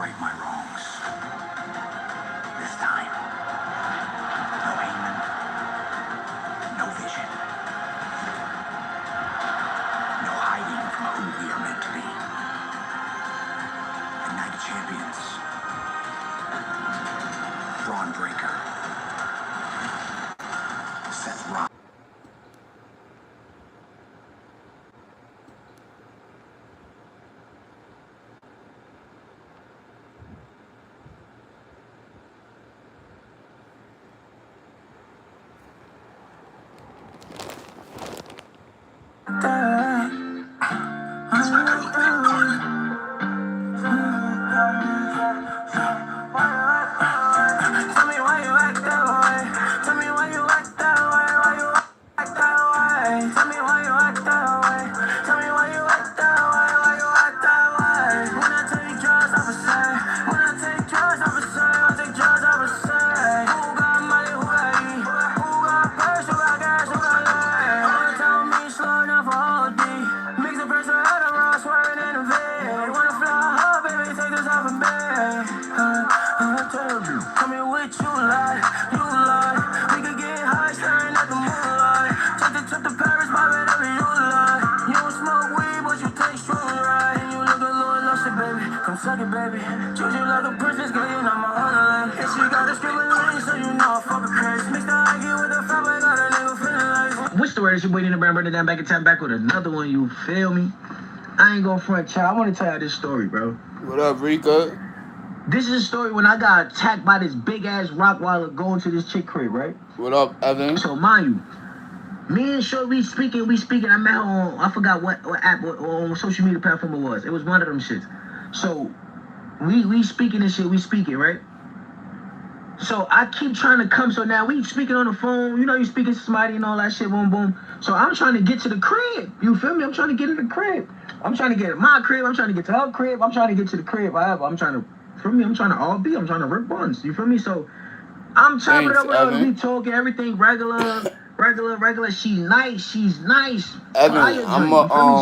right my wrongs. This time, no Heyman, no vision, no hiding from who we are meant to be. The Night Champions, Braun Breaker, Seth Rollins. That's my girl, Bill Clark. Tell me why you act that way. Tell me why you act that way. Why you act that way? Tell me why you act that way. Tell me why you act that way. Why you act that way? When I take drugs, I would say. When I take drugs, I would say. I take drugs, I would say. Who got money? Who got eat? Who got purse? Who got gas? Who got light? Wanna tell me slow down for OD? Mix the pressure out of raw, swerving in the vid. Wanna fly high, baby? Take this off a bed. Tell me what you like, we could get high, staring at the moonlight. Take the trip to Paris, buy whatever you like. You don't smoke weed, but you take strong right. And you look a little lusty, baby, come suck it, baby. Treat you like a princess, girl, you're not my other leg. And she got a scribbling ring, so you know I fuck her crazy. Mix the Aggie with the fat, but got a nigga feeling like. What's the word? It's your boy, Nina Brown, brother down back in time, back with another one, you feel me? I ain't gonna front, child. I wanna tell you this story, bro. What up, Rico? This is a story when I got attacked by this big ass Rottweiler going to this chick crib, right? What up, Evan? So mind you, me and Short, we speaking. I met her on, I forgot what app or social media platform it was. It was one of them shits. So we speaking this shit, right? So I keep trying to come. So now we speaking on the phone. You know, you speaking to somebody and all that shit. Boom, boom. So I'm trying to get to the crib. You feel me? I'm trying to get to the crib. I'm trying to get to my crib. I'm trying to get to her crib. I'm trying to get to the crib. However, I'm trying to I'm trying to rip buns. You feel me? So I'm chopping it up with her. We talking everything regular. She's nice. Evan,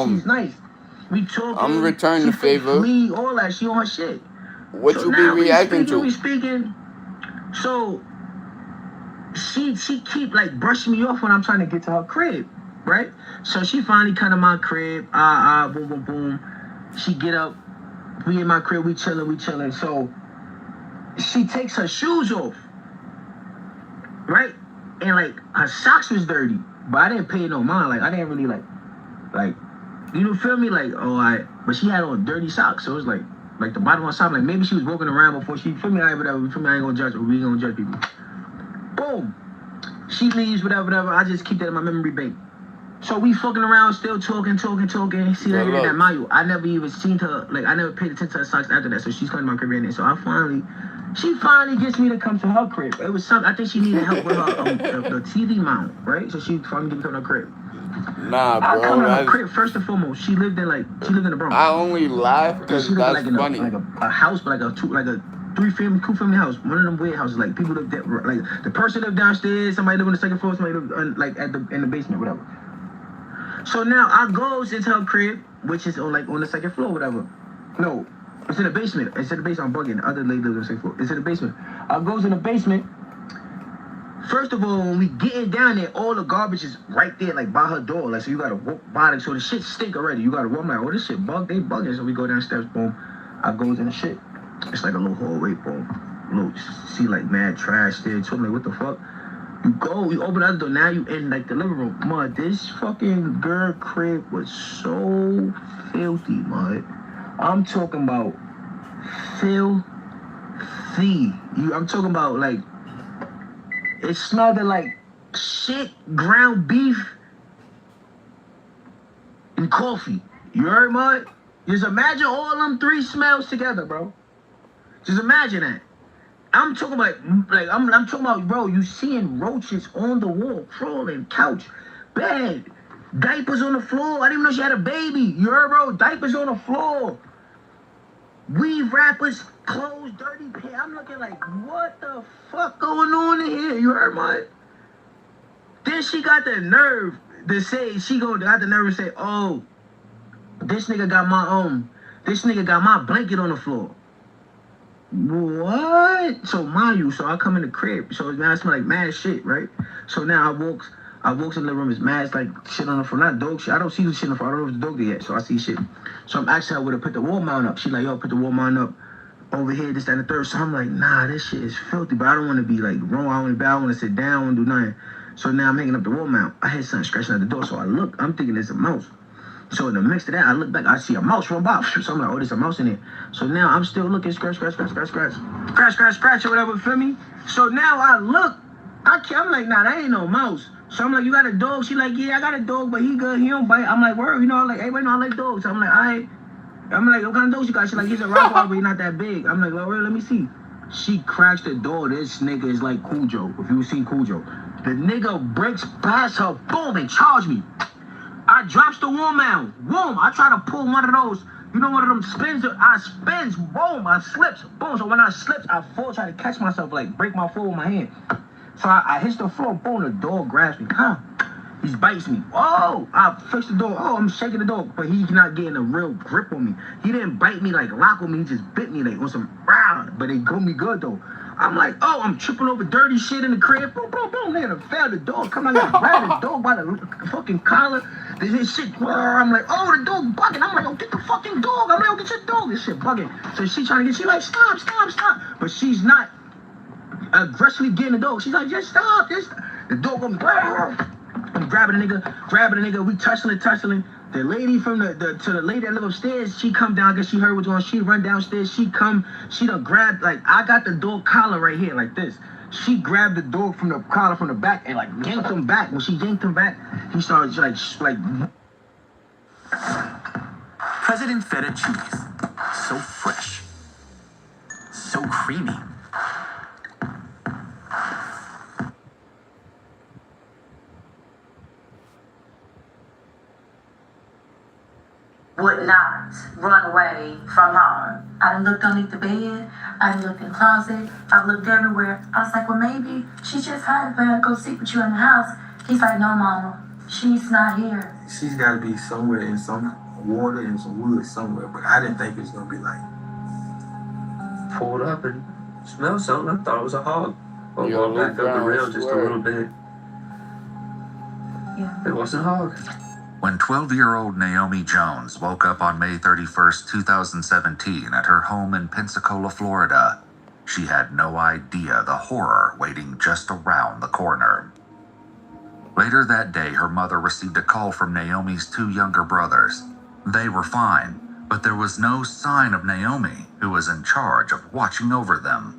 she's nice. We talking. I'm returning the favor. Me, all that. She on her shit. What so you be reacting to? We speaking. So she keep like brushing me off when I'm trying to get to her crib, right? So she finally come to my crib. Boom, boom, boom. She get up. We in my crib. We chilling. So she takes her shoes off, right? And like her socks was dirty, but I didn't pay no mind. Like I didn't really like you know, feel me? Like but she had on dirty socks, so it was like the bottom of her sock. Like maybe she was walking around before she. Feel me? Whatever. Feel me? I ain't gonna judge her. We ain't gonna judge people. Boom. She leaves. Whatever. I just keep that in my memory bank. So we fucking around, still talking. See that here, that Mayu. I never even seen her. Like I never paid attention to her socks after that. So she's coming to my crib in there. So she finally gets me to come to her crib. It was something. I think she needed help with her the TV mount, right? So she finally gets me to her crib. Nah, bro. I come to her crib first and foremost. She lived in the Bronx. I only laugh because that's like funny. Like a house, but like a 2-family house. One of them weird houses. Like people live there. Like the person lived downstairs. Somebody lived on the second floor. Somebody lived like in the basement, whatever. So now I goes into her crib, which is on the second floor, whatever. No, it's in the basement. I'm bugging. The other lady lives on the second floor. It's in the basement. I goes in the basement. First of all, when we getting down there, all the garbage is right there, like by her door. Like so, you gotta walk by it. So the shit stink already. You gotta walk. I'm like, oh, this shit bug. They bugging. So we go downstairs. Boom. I goes in the shit. It's like a little hallway. Boom. See like mad trash there. So I'm like, what the fuck? You open the other door, now you in like the living room. Mud, this fucking girl crib was so filthy, mud. I'm talking about filthy. I'm talking about like, it smelled like shit, ground beef, and coffee. You heard, mud? Just imagine all them three smells together, bro. Just imagine that. I'm talking about, I'm talking about, bro, you seeing roaches on the wall, crawling, couch, bed, diapers on the floor. I didn't even know she had a baby. You heard, bro? Diapers on the floor. Weave wrappers, clothes, dirty pants. I'm looking like, what the fuck going on in here? You heard, man? Then she got the nerve to say, oh, this nigga got my blanket on the floor. What? So mind you, so I come in the crib, so now it smell like mad shit, right? So now I walks in the living room, it's mad, it's like shit on the floor, not dog shit. I don't see the shit on the floor, I don't know if it's dog yet, so I see shit. So I'm asking her where to put the wall mount up. She like, yo, put the wall mount up over here, this, that, and the third. So I'm like, nah, this shit is filthy, but I don't want to be like wrong. I want to bow, I want to sit down, I want to do nothing. So now I'm hanging up the wall mount. I hear something scratching at the door, so I look, I'm thinking it's a mouse. So in the mix of that, I look back, I see a mouse run by. So I'm like, oh, there's a mouse in there. So now I'm still looking, scratch, or whatever, feel me? So now I look, I'm like, nah, that ain't no mouse. So I'm like, you got a dog? She like, yeah, I got a dog, but he good, he don't bite. I'm like, word, you know, like, everybody know I like dogs. I'm like, all right. I'm like, what kind of dog you got? She like, he's a Rottweiler, but he's not that big. I'm like, well, let me see. She cracks the door. This nigga is like Cujo, if you seen Cujo. The nigga breaks past her, boom, and charge me. I drops the wall mount. Boom. I try to pull one of those, you know, one of them spins. I spins. Boom. I slips. Boom. So when I slips, I fall, try to catch myself, like break my fall with my hand. So I hit the floor. Boom. The dog grabs me. He bites me. Oh, I fix the dog. Oh, I'm shaking the dog, but he's not getting a real grip on me. He didn't bite me like lock on me. He just bit me like on some but they got me good though. I'm like, oh, I'm tripping over dirty shit in the crib. Boom, boom, boom. Nigga, fell the dog. Come on, I gotta grab the dog by the fucking collar. This shit, I'm like, oh, the dog bugging. I'm like, oh, get the fucking dog. I'm like, oh, get your dog. This shit bugging. So she trying to get, she like, stop. But she's not aggressively getting the dog. She's like, just stop. The dog gonna be, I'm grabbing the nigga. We tussling. The lady from the lady that live upstairs, she come down because she heard what's going on. She run downstairs. She done grabbed, like, I got the dog collar right here, like this. She grabbed the dog from the collar from the back and like yanked him back. When she yanked him back, he started like. President feta cheese. So fresh. So creamy. Would not run away from home. I done looked underneath the bed, I done looked in the closet, I looked everywhere. I was like, well, maybe she's just hiding for her to go sleep with you in the house. He's like, no, mama, she's not here. She's got to be somewhere in some water and some wood somewhere, but I didn't think it was gonna be like Pulled up and smelled something. I thought it was a hog. But Yo, walked back up the rail just a swear. little bit. Yeah. It wasn't a hog. When 12-year-old Naomi Jones woke up on May 31st, 2017 at her home in Pensacola, Florida, she had no idea the horror waiting just around the corner. Later that day, her mother received a call from Naomi's two younger brothers. They were fine, but there was no sign of Naomi, who was in charge of watching over them.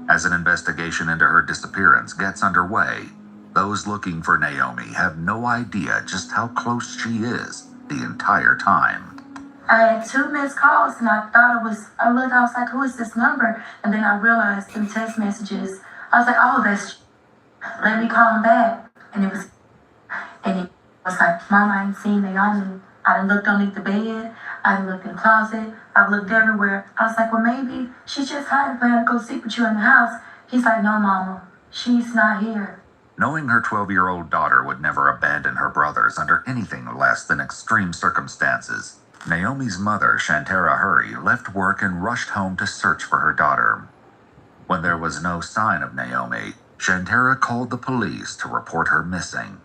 As an investigation into her disappearance gets underway, those looking for Naomi have no idea just how close she is the entire time. I had 2 missed calls and I was like, who is this number? And then I realized in text messages, I was like, oh, let me call him back. And it was like, Mama, I ain't seen Naomi. I done looked underneath the bed, I done looked in the closet, I looked everywhere. I was like, well, maybe she's just hiding for her to go sleep with you in the house. He's like, no, Mama, she's not here. Knowing her 12-year-old daughter would never abandon her brothers under anything less than extreme circumstances, Naomi's mother, Shantara Hurry, left work and rushed home to search for her daughter. When there was no sign of Naomi, Shantara called the police to report her missing.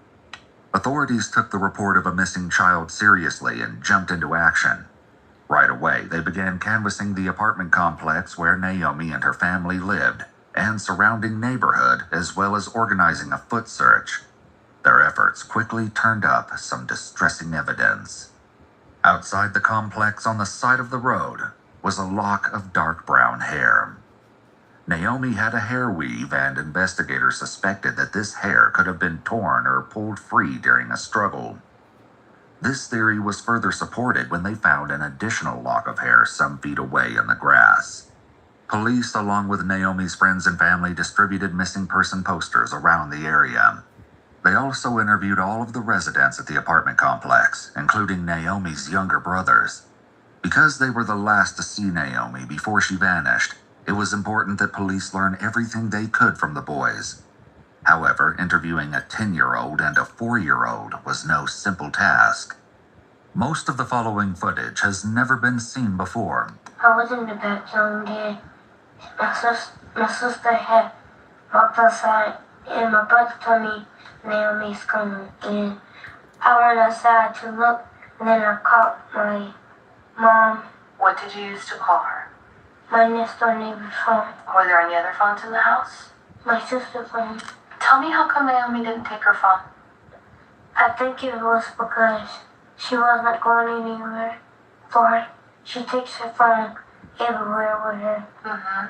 Authorities took the report of a missing child seriously and jumped into action. Right away, they began canvassing the apartment complex where Naomi and her family lived, and surrounding neighborhood, as well as organizing a foot search. Their efforts quickly turned up some distressing evidence. Outside the complex on the side of the road was a lock of dark brown hair. Naomi had a hair weave, and investigators suspected that this hair could have been torn or pulled free during a struggle. This theory was further supported when they found an additional lock of hair some feet away in the grass. Police, along with Naomi's friends and family, distributed missing person posters around the area. They also interviewed all of the residents at the apartment complex, including Naomi's younger brothers. Because they were the last to see Naomi before she vanished, it was important that police learn everything they could from the boys. However, interviewing a 10-year-old and a 4-year-old was no simple task. Most of the following footage has never been seen before. I was in the bathroom, Dad. My sister had walked outside, and my brother told me Naomi's coming. And I went outside to look, and then I called my mom. What did you use to call her? My next door neighbor's phone. Were there any other phones in the house? My sister's phone. Tell me how come Naomi didn't take her phone. I think it was because she wasn't going anywhere for it. She takes her phone everywhere with her. Mm-hmm.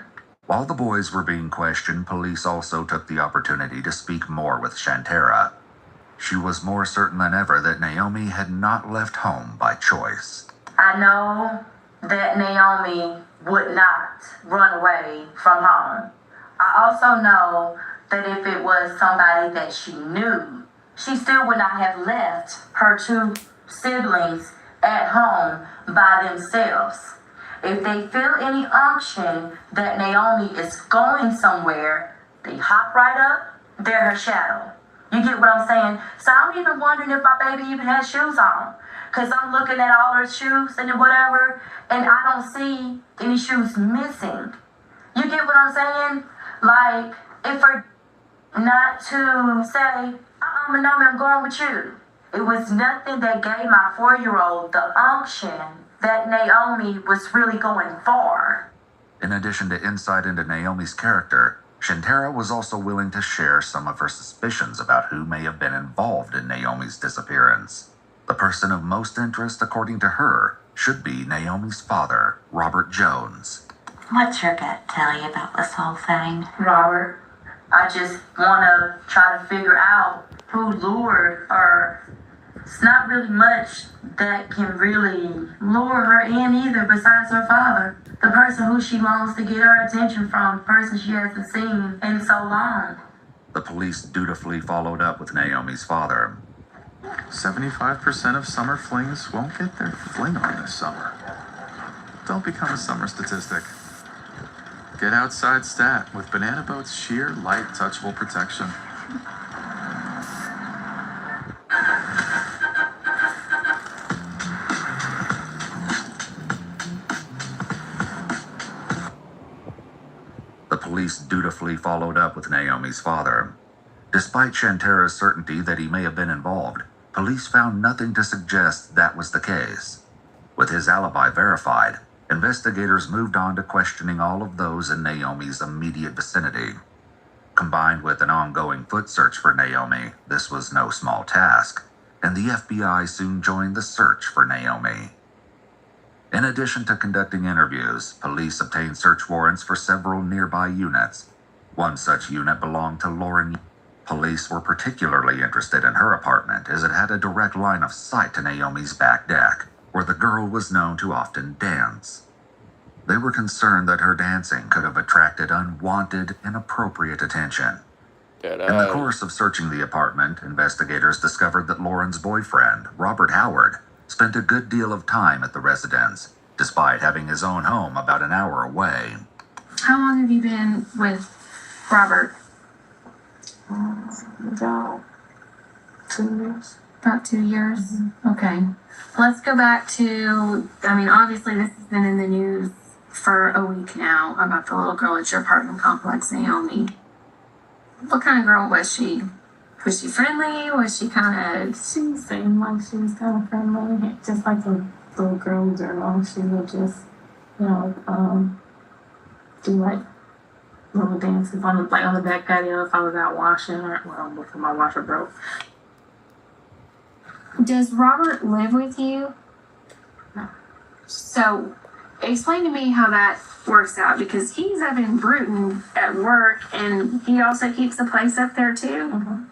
While the boys were being questioned, police also took the opportunity to speak more with Shantara. She was more certain than ever that Naomi had not left home by choice. I know that Naomi would not run away from home. I also know that if it was somebody that she knew, she still would not have left her two siblings at home by themselves. If they feel any unction that Naomi is going somewhere, they hop right up, they're her shadow. You get what I'm saying? So I'm even wondering if my baby even has shoes on. Because I'm looking at all her shoes and whatever, and I don't see any shoes missing. You get what I'm saying? Like, if her not to say, Naomi, I'm going with you. It was nothing that gave my 4-year-old the unction that Naomi was really going far. In addition to insight into Naomi's character, Shantara was also willing to share some of her suspicions about who may have been involved in Naomi's disappearance. The person of most interest, according to her, should be Naomi's father, Robert Jones. What's your gut tell you about this whole thing? Robert, I just want to try to figure out who lured her. It's not really much that can really lure her in either besides her father. The person who she wants to get her attention from, the person she hasn't seen in so long. The police dutifully followed up with Naomi's father. 75% of summer flings won't get their fling on this summer. Don't become a summer statistic. Get outside stat with Banana Boat's sheer light touchable protection. The police dutifully followed up with Naomi's father. Despite Shantara's certainty that he may have been involved, police found nothing to suggest that was the case. With his alibi verified, investigators moved on to questioning all of those in Naomi's immediate vicinity. Combined with an ongoing foot search for Naomi, this was no small task, and the FBI soon joined the search for Naomi. In addition to conducting interviews, police obtained search warrants for several nearby units. One such unit belonged to Lauren. Police were particularly interested in her apartment as it had a direct line of sight to Naomi's back deck, where the girl was known to often dance. They were concerned that her dancing could have attracted unwanted, inappropriate attention. In the course of searching the apartment, investigators discovered that Lauren's boyfriend, Robert Howard, spent a good deal of time at the residence, despite having his own home about an hour away. How long have you been with Robert? About 2 years. About 2 years? Mm-hmm. Okay. Let's go back to, obviously this has been in the news for a week now about the little girl at your apartment complex, Naomi. What kind of girl was she? Was she friendly? Was she kind of... She seemed like she was kind of friendly, just like a little girl girl. She would just, do like little dances on the back patio if I was out washing or before my washer broke. Does Robert live with you? No. So, explain to me how that works out, because he's up in Bruton at work and he also keeps the place up there too. Mm-hmm.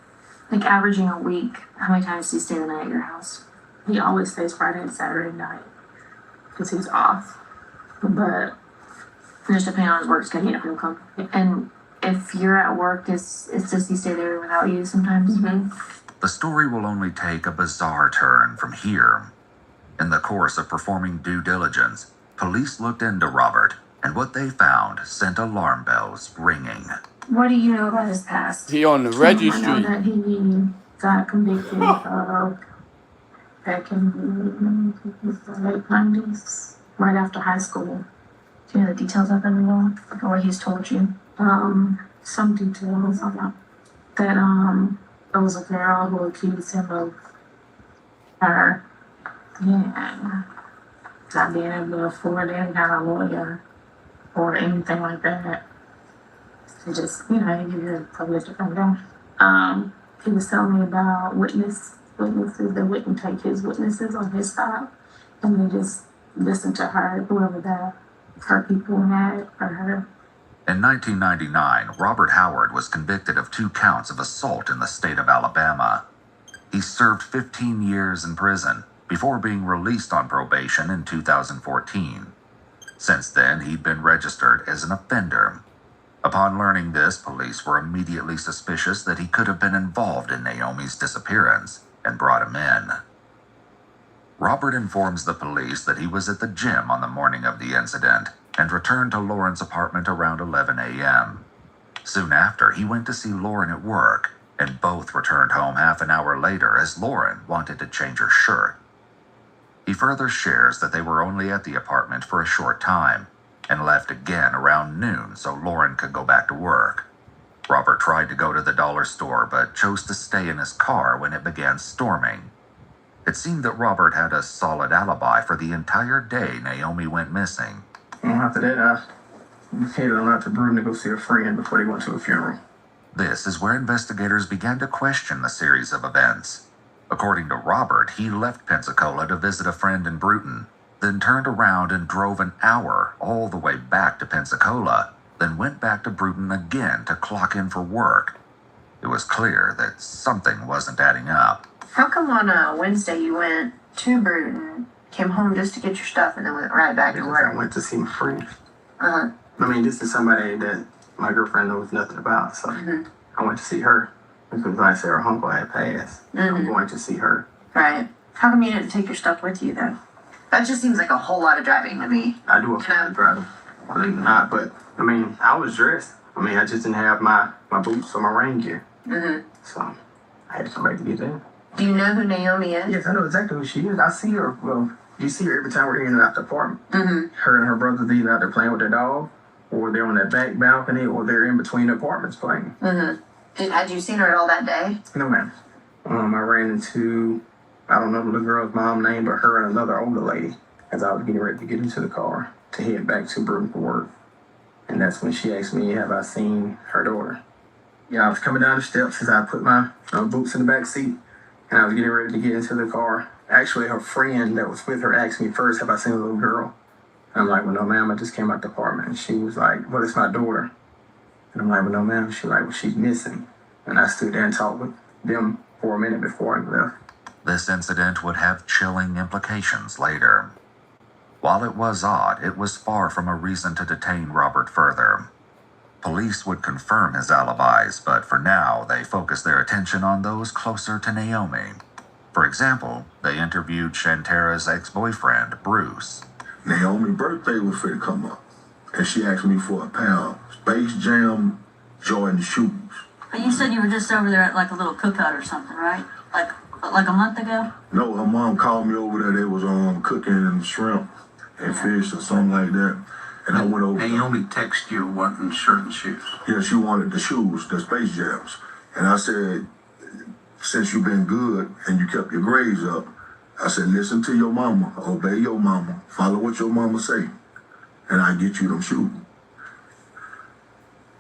Like averaging a week, how many times do you stay the night at your house? He always stays Friday and Saturday night because he's off. But just depending on his work schedule, he'll come. And if you're at work, does he stay there without you sometimes? Mm-hmm. The story will only take a bizarre turn from here. In the course of performing due diligence, police looked into Robert, and what they found sent alarm bells ringing. What do you know about his past? He on the I registry. know that he got convicted back in the late 90s, right after high school. Do you know the details of it at all? Or what he's told you? Some details on that. There was a girl who accused him of her and not being able to afford any kind of lawyer or anything like that. He just, he just published it from there. He was telling me about witnesses that wouldn't take his witnesses on his side, and they just listened to her, whoever that her people had or her. In 1999, Robert Howard was convicted of 2 counts of assault in the state of Alabama. He served 15 years in prison before being released on probation in 2014. Since then, he'd been registered as an offender. Upon learning this, police were immediately suspicious that he could have been involved in Naomi's disappearance and brought him in. Robert informs the police that he was at the gym on the morning of the incident and returned to Lauren's apartment around 11 a.m. Soon after, he went to see Lauren at work, and both returned home half an hour later as Lauren wanted to change her shirt. He further shares that they were only at the apartment for a short time and left again around noon so Lauren could go back to work. Robert tried to go to the dollar store but chose to stay in his car when it began storming. It seemed that Robert had a solid alibi for the entire day Naomi went missing. After that, I headed on out to Bruton to go see a friend before they went to a funeral. This is where investigators began to question the series of events. According to Robert, he left Pensacola to visit a friend in Bruton, then turned around and drove an hour all the way back to Pensacola, then went back to Bruton again to clock in for work. It was clear that something wasn't adding up. How come on Wednesday you went to Bruton, came home just to get your stuff, and then went right back to work? I went to see my friend. Uh-huh. I mean, this is somebody that my girlfriend knows nothing about, so I went to see her. Because I said her uncle had passed. I'm going to see her. Right. How come you didn't take your stuff with you, though? That just seems like a whole lot of driving to me. I do a fun drive, believe it or not, but I mean, I was dressed. I mean, I just didn't have my boots or my rain gear. So I had to come back to get them. Do you know who Naomi is? Yes, I know exactly who she is. I see her. Well, you see her every time we're in and out the apartment. Her and her brothers either out there playing with their dog, or they're on that back balcony, or they're in between the apartments playing. Had you seen her at all that day? No, ma'am. I ran into, I don't know the little girl's mom name, but her and another older lady as I was getting ready to get into the car to head back to Bruton for work. And that's when she asked me, have I seen her daughter? Yeah, I was coming down the steps as I put my boots in the back seat, and I was getting ready to get into the car. Actually, her friend that was with her asked me first, have I seen the little girl? And I'm like, well, no, ma'am, I just came out the apartment. And she was like, well, it's my daughter. And I'm like, well, no, ma'am. She's like, well, she's missing. And I stood there and talked with them for a minute before I left. This incident would have chilling implications later. While it was odd, it was far from a reason to detain Robert further. Police would confirm his alibis, but for now, they focused their attention on those closer to Naomi. For example, they interviewed Shantara's ex-boyfriend, Bruce. Naomi's birthday was fit to come up, and she asked me for a pair of Space Jam Jordan shoes. But you said you were just over there at like a little cookout or something, right? Like a month ago? No, her mom called me over there. They was cooking shrimp and fish or something like that. And I went over. Naomi texted you wanting certain shoes. Yeah, she wanted the shoes, the Space Jams. And I said, since you've been good and you kept your grades up, I said, listen to your mama, obey your mama, follow what your mama say, and I get you them shoes.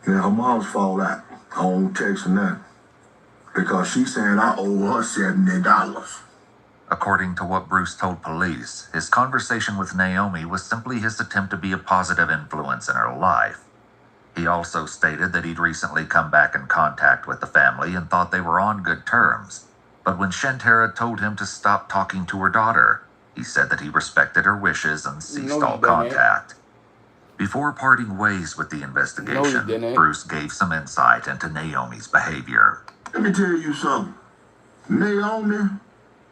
And her mom's fall out. I don't text her nothing. Because she said I owe her $70. According to what Bruce told police, his conversation with Naomi was simply his attempt to be a positive influence in her life. He also stated that he'd recently come back in contact with the family and thought they were on good terms. But when Shantara told him to stop talking to her daughter, he said that he respected her wishes and ceased all contact. Before parting ways with the investigation, Bruce gave some insight into Naomi's behavior. Let me tell you something. Naomi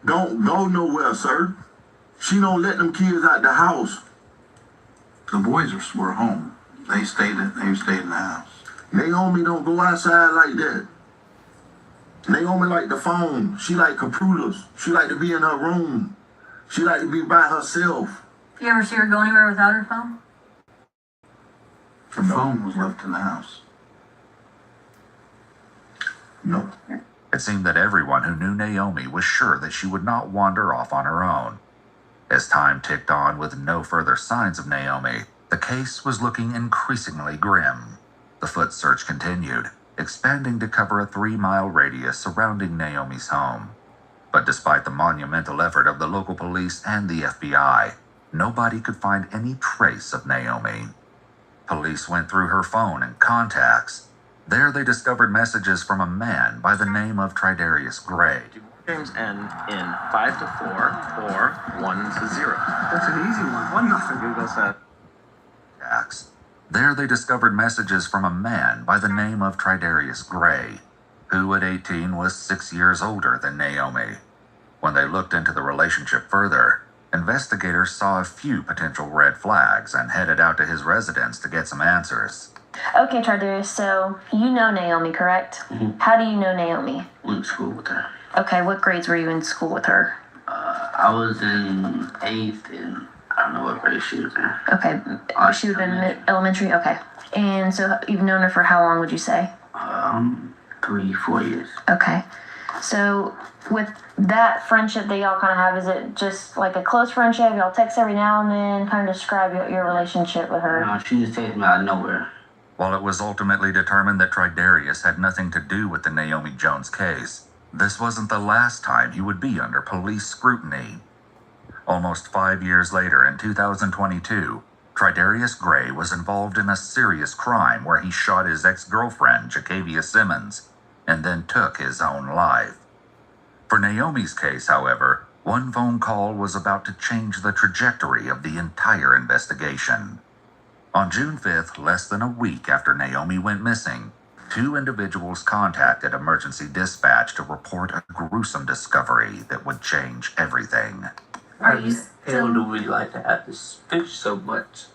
don't go nowhere, sir. She don't let them kids out the house. The boys were home. They stayed in the house. Naomi don't go outside like that. Naomi like the phone. She like computers. She like to be in her room. She like to be by herself. You ever see her go anywhere without her phone? The phone was left in the house. No. It seemed that everyone who knew Naomi was sure that she would not wander off on her own. As time ticked on with no further signs of Naomi, the case was looking increasingly grim. The foot search continued, expanding to cover a 3-mile radius surrounding Naomi's home. But despite the monumental effort of the local police and the FBI, nobody could find any trace of Naomi. Police went through her phone and contacts. There they discovered messages from a man by the name of Tridarius Gray. Games end in 5-4 or 1-0. That's an easy one. 1-0. Google said. There they discovered messages from a man by the name of Tridarius Gray, who at 18 was 6 years older than Naomi. When they looked into the relationship further, investigators saw a few potential red flags and headed out to his residence to get some answers. Okay, Tridarius, so you know Naomi, correct? Mm-hmm. How do you know Naomi? Went to school with her. Okay, what grades were you in school with her? I was in 8th and I don't know what grade she was in. Okay, she would have been elementary? Okay. And so you've known her for how long, would you say? 3-4 years. Okay. So with that friendship that y'all kind of have, is it just like a close friendship? Y'all text every now and then? Kind of describe your relationship with her. No, she just texted me out of nowhere. While it was ultimately determined that Tridarius had nothing to do with the Naomi Jones case, this wasn't the last time he would be under police scrutiny. Almost 5 years later, in 2022, Tridarius Gray was involved in a serious crime where he shot his ex-girlfriend, Jacavia Simmons, and then took his own life. For Naomi's case, however, one phone call was about to change the trajectory of the entire investigation. On June 5th, less than a week after Naomi went missing, 2 individuals contacted emergency dispatch to report a gruesome discovery that would change everything. Are you Hell still? do we like to have this fish so much?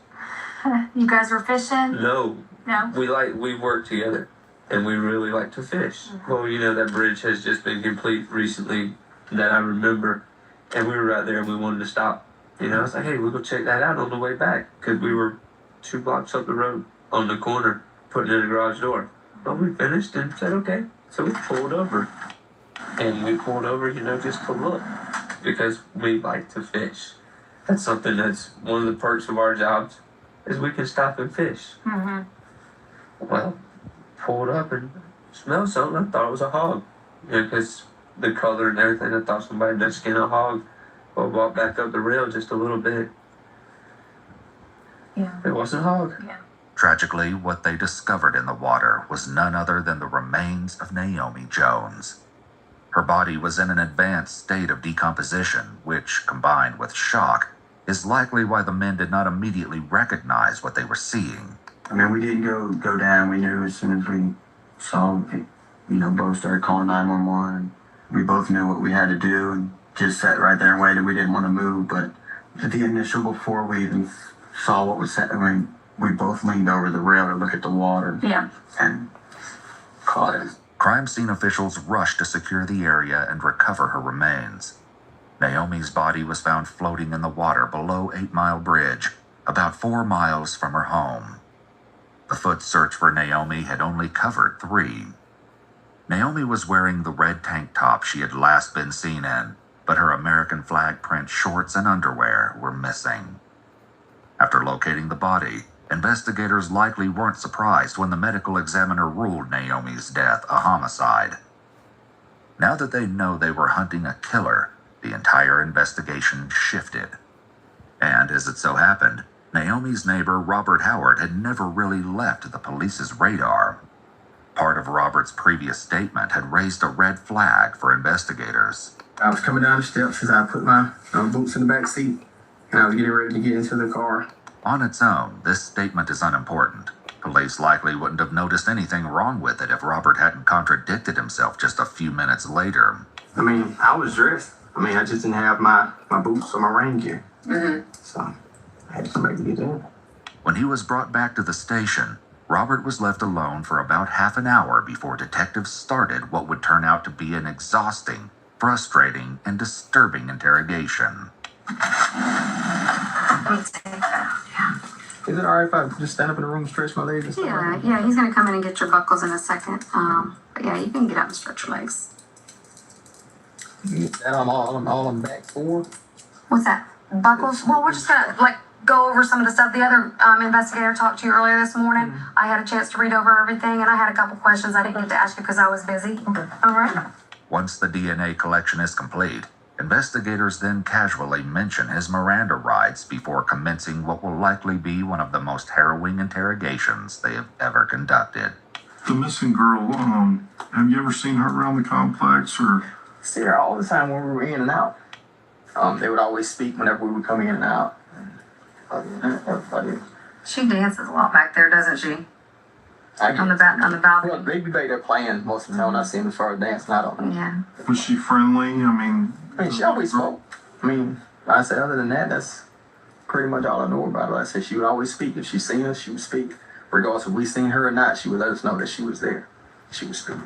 You guys were fishing? No, No? we work together, and we really like to fish. Well, you know, that bridge has just been complete recently that I remember, and we were right there and we wanted to stop. You know, I was like, hey, we'll go check that out on the way back, because we were 2 blocks up the road on the corner putting in a garage door. Well, we finished and said, okay. So we pulled over. And we pulled over, you know, just to look, because we like to fish. That's something that's one of the perks of our jobs, is we can stop and fish. Mm-hmm. Well, pulled up and smelled something. I thought it was a hog. You know, because the color and everything, I thought somebody had skinned a hog. Well, walked back up the rail just a little bit. Yeah. It wasn't a hog. Yeah. Tragically, what they discovered in the water was none other than the remains of Naomi Jones. Her body was in an advanced state of decomposition, which, combined with shock, is likely why the men did not immediately recognize what they were seeing. I mean, we didn't go down. We knew as soon as we saw it, both started calling 911. We both knew what we had to do and just sat right there and waited. We didn't want to move, but at the initial, before we even saw what was happening, we both leaned over the rail to look at the water. Yeah. And caught it. Crime scene officials rushed to secure the area and recover her remains. Naomi's body was found floating in the water below 8 Mile Bridge, about 4 miles from her home. The foot search for Naomi had only covered 3. Naomi was wearing the red tank top she had last been seen in, but her American flag print shorts and underwear were missing. After locating the body, investigators likely weren't surprised when the medical examiner ruled Naomi's death a homicide. Now that they know they were hunting a killer, the entire investigation shifted. And as it so happened, Naomi's neighbor Robert Howard had never really left the police's radar. Part of Robert's previous statement had raised a red flag for investigators. I was coming down the steps as I put my boots in the back seat, and I was getting ready to get into the car. On its own, this statement is unimportant. Police likely wouldn't have noticed anything wrong with it if Robert hadn't contradicted himself just a few minutes later. I mean, I was dressed. I just didn't have my boots or my rain gear. Mm-hmm. So I had to come back and get in. When he was brought back to the station, Robert was left alone for about half an hour before detectives started what would turn out to be an exhausting, frustrating, and disturbing interrogation. Let me take that. Yeah. Is it alright if I just stand up in the room, stretch my legs and stuff? Yeah, he's gonna come in and get your buckles in a second. But yeah, you can get up and stretch your legs. That I'm all on back forward. What's that? Buckles? Well, we're just gonna go over some of the stuff. The other investigator talked to you earlier this morning. I had a chance to read over everything, and I had a couple questions I didn't get to ask you because I was busy. Okay. All right. Once the DNA collection is complete, investigators then casually mention his Miranda rights before commencing what will likely be one of the most harrowing interrogations they have ever conducted. The missing girl, have you ever seen her around the complex or? See her all the time when we were in and out. They would always speak whenever we would come in and out. She dances a lot back there, doesn't she? On the balcony. Well, they be back there playing most of the time when I see them as far as dancing. I don't know. Yeah. Was she friendly? I mean, she always spoke. I mean, I say other than that, that's pretty much all I know about her. I said she would always speak. If she seen us, she would speak. Regardless if we seen her or not, she would let us know that she was there. She would speak.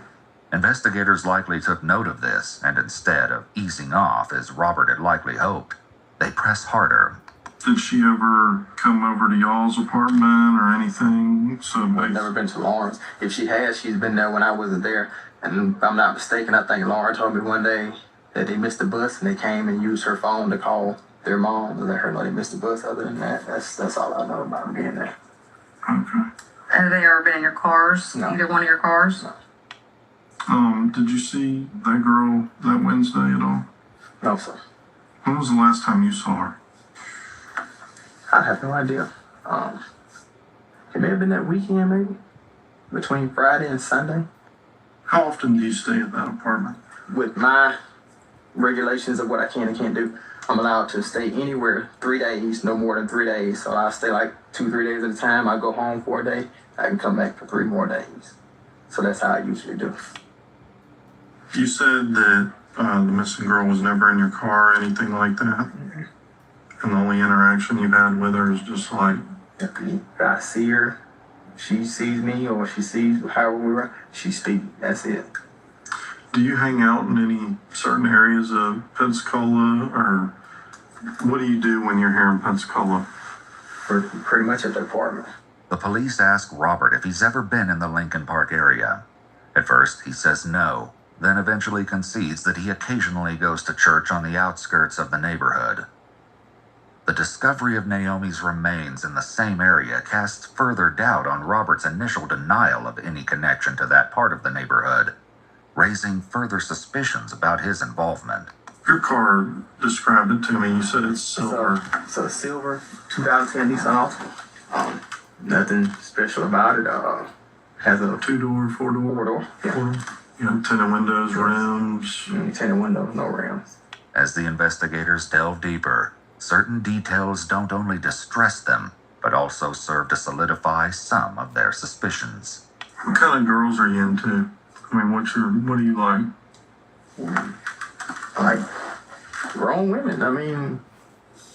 Investigators likely took note of this, and instead of easing off as Robert had likely hoped, they pressed harder. Did she ever come over to y'all's apartment or anything? I've never been to Lauren's. If she has, she's been there when I wasn't there. And if I'm not mistaken, I think Lauren told me one day that they missed the bus and they came and used her phone to call their mom and let her know they missed the bus. Other than that, that's all I know about being there. Okay. Have they ever been in your cars? No. Either one of your cars? No. Did you see that girl that Wednesday at all? No, sir. When was the last time you saw her? I have no idea. It may have been that weekend, maybe. Between Friday and Sunday. How often do you stay at that apartment? With my regulations of what I can and can't do, I'm allowed to stay anywhere 3 days, no more than 3 days. So I'll stay like 2-3 days at a time. I go home for a day. I can come back for 3 more days. So that's how I usually do. You said that the missing girl was never in your car or anything like that? Mm-hmm. And the only interaction you've had with her is just like... If I see her, she sees me, or she sees however we were, she speaks. That's it. Do you hang out in any certain areas of Pensacola, or what do you do when you're here in Pensacola? We're pretty much at the apartment. The police ask Robert if he's ever been in the Lincoln Park area. At first, he says no, then eventually concedes that he occasionally goes to church on the outskirts of the neighborhood. The discovery of Naomi's remains in the same area casts further doubt on Robert's initial denial of any connection to that part of the neighborhood, raising further suspicions about his involvement. Your car, described it to me. You said it's silver. So silver, 2010 Nissan Altima. Nothing special about it. Has a 2-door, 4-door? 4-door. Yeah. 4-door. You know, tinted windows, rims. Tinted windows, no rims. As the investigators delve deeper, certain details don't only distress them, but also serve to solidify some of their suspicions. What kind of girls are you into? I mean, what do you like? I like grown women. I mean,